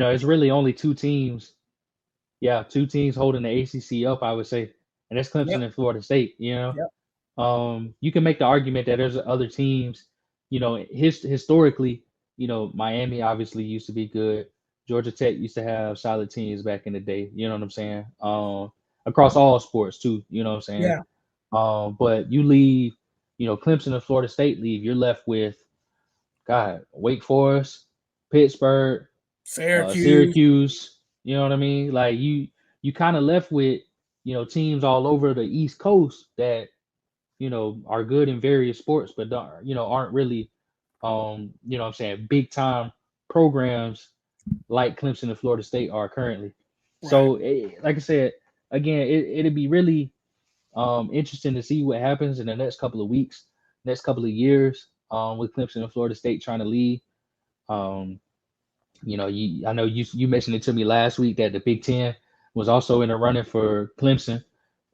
it's really only two teams. Yeah, two teams holding the ACC up, I would say, and that's Clemson Yep. and Florida State. Yep. You can make the argument that there's other teams. Historically, Miami obviously used to be good. Georgia Tech used to have solid teams back in the day. You know what I'm saying? Across all sports too. You know what I'm saying? Yeah. But you leave, Clemson and Florida State leave. You're left with God, Wake Forest, Pittsburgh, Syracuse. Syracuse. You know what I mean? Like you kind of left with teams all over the East Coast that are good in various sports, but don't, aren't really what I'm saying, big time programs like Clemson and Florida State are currently. Right. So, like I said, again, it'd be really interesting to see what happens in the next couple of weeks, next couple of years, with Clemson and Florida State trying to lead. Um, I know you mentioned it to me last week that the Big Ten was also in the running for Clemson,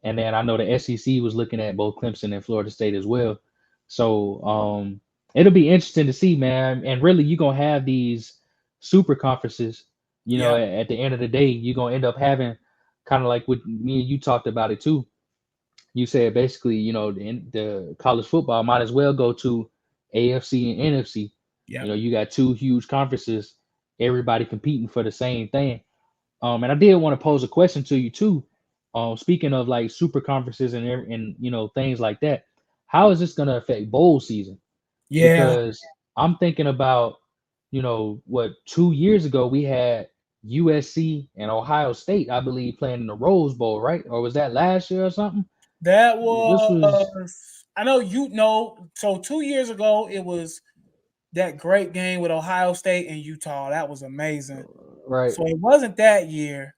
and then I know the SEC was looking at both Clemson and Florida State as well. So it'll be interesting to see, man. And really, you're gonna have these super conferences. Yeah. At the end of the day, you're gonna end up having kind of like what me and you talked about it too. You said basically, the college football might as well go to AFC and NFC. Yeah. You got two huge conferences, everybody competing for the same thing. And I did want to pose a question to you too. Speaking of like super conferences and things like that, how is this going to affect bowl season? Yeah. Because I'm thinking about, what 2 years ago we had USC and Ohio State, I believe, playing in the Rose Bowl, right? Or was that last year or something? That This was was, I know you know. So 2 years ago, it was that great game with Ohio State and Utah. That was amazing. right. So it wasn't that year.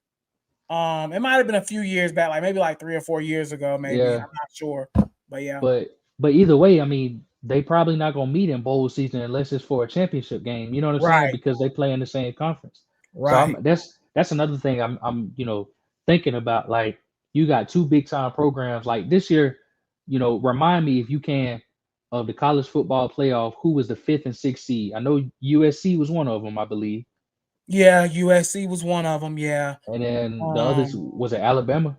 It might have been a few years back, like maybe like 3 or 4 years ago, maybe. I'm Yeah, not sure. But yeah. but either way, I mean, they probably not gonna meet in bowl season unless it's for a championship game. You know what I'm saying? Right. Because they play in the same conference. So Right. that's another thing I'm thinking about. Like you got two big time programs like this year. Remind me if you can of the college football playoff. Who was the fifth and sixth seed? I know USC was one of them, I believe, Yeah, USC was one of them. Yeah. and then the others Um, was it Alabama?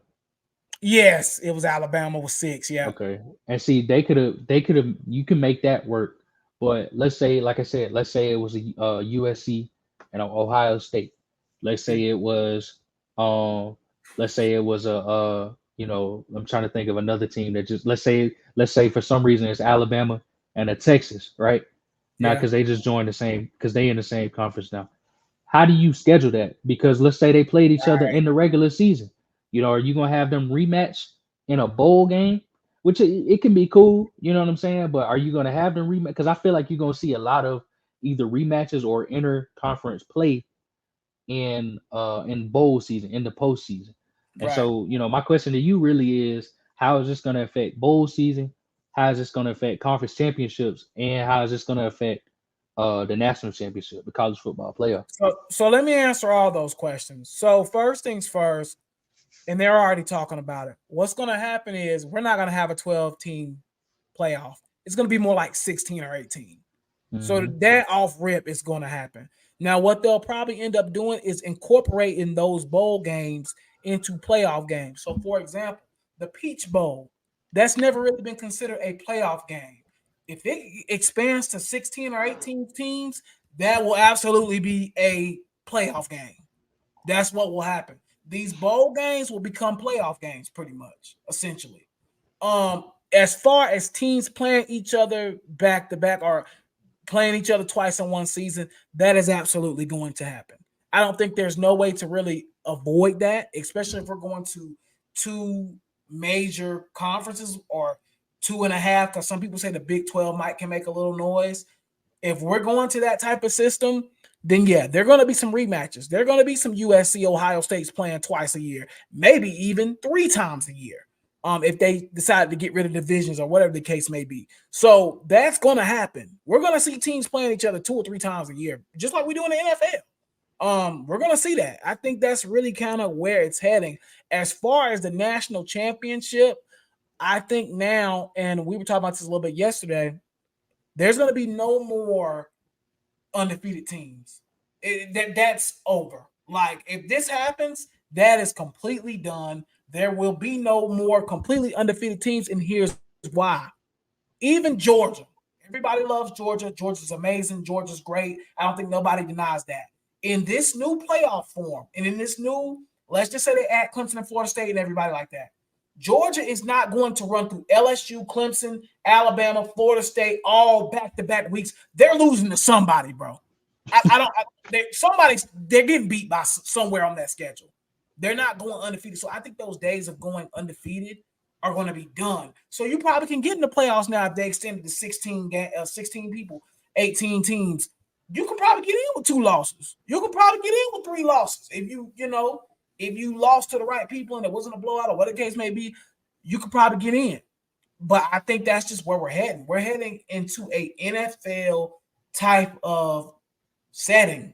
yes, it was Alabama with 6. Yeah. Okay. And see, they could have, you can make that work. But let's say, like I said, let's say it was a USC and a Ohio State. Let's Yeah. say it was, um, let's say it was I'm trying to think of another team that just, let's say for some reason it's Alabama and a Texas, right? Now, Yeah. because they just joined the same, because they in the same conference now. How do you schedule that? Because let's say they played each other in the regular season. Are you gonna have them rematch in a bowl game? Which it can be cool, you know what I'm saying? But are you gonna have them rematch? Because I feel like you're gonna see a lot of either rematches or inter-conference play in bowl season, in the postseason. And Right. so, my question to you really is, how is this gonna affect bowl season? How is this gonna affect conference championships? And how is this gonna affect the national championship, the college football playoff? So let me answer all those questions. So first things first, and they're already talking about it. What's going to happen is we're not going to have a 12 team playoff. It's going to be more like 16 or 18. So Hmm. that off rip is going to happen. Now, what they'll probably end up doing is incorporating those bowl games into playoff games. So, for example, the Peach Bowl, that's never really been considered a playoff game. If it expands to 16 or 18 teams, that will absolutely be a playoff game. That's what will happen. These bowl games will become playoff games, pretty much, essentially. As far as teams playing each other back to back or playing each other twice in one season, that is absolutely going to happen. I don't think there's no way to really avoid that, especially if we're going to two major conferences or two and a half, because some people say the Big 12 might can make a little noise. If we're going to that type of system, then yeah, there are going to be some rematches. There are going to be some USC, Ohio State's playing twice a year, maybe even 3 times a year. If they decide to get rid of divisions or whatever the case may be. So that's going to happen. We're going to see teams playing each other 2 or 3 times a year, just like we do in the NFL. We're going to see that. I think that's really kind of where it's heading. As far as the national championship, I think now, and we were talking about this a little bit yesterday, there's going to be no more undefeated teams. That's over. Like if this happens, that is completely done. There will be no more completely undefeated teams, and here's why. Even Georgia, everybody loves Georgia. Georgia's amazing. Georgia's great. I don't think nobody denies that. In this new playoff form, and in this new, let's just say they add Clemson and Florida State and everybody like that. Georgia is not going to run through LSU, Clemson, Alabama, Florida State all back-to-back weeks. They're losing to somebody, bro. I don't. They're getting beat by somewhere on that schedule. They're not going undefeated. So I think those days of going undefeated are going to be done. So you probably can get in the playoffs now if they extended to 16 people, 18 teams. You could probably get in with 2 losses. You could probably get in with 3 losses if if you lost to the right people and it wasn't a blowout or whatever the case may be. You could probably get in. But I think that's just where we're heading. We're heading into a NFL type of setting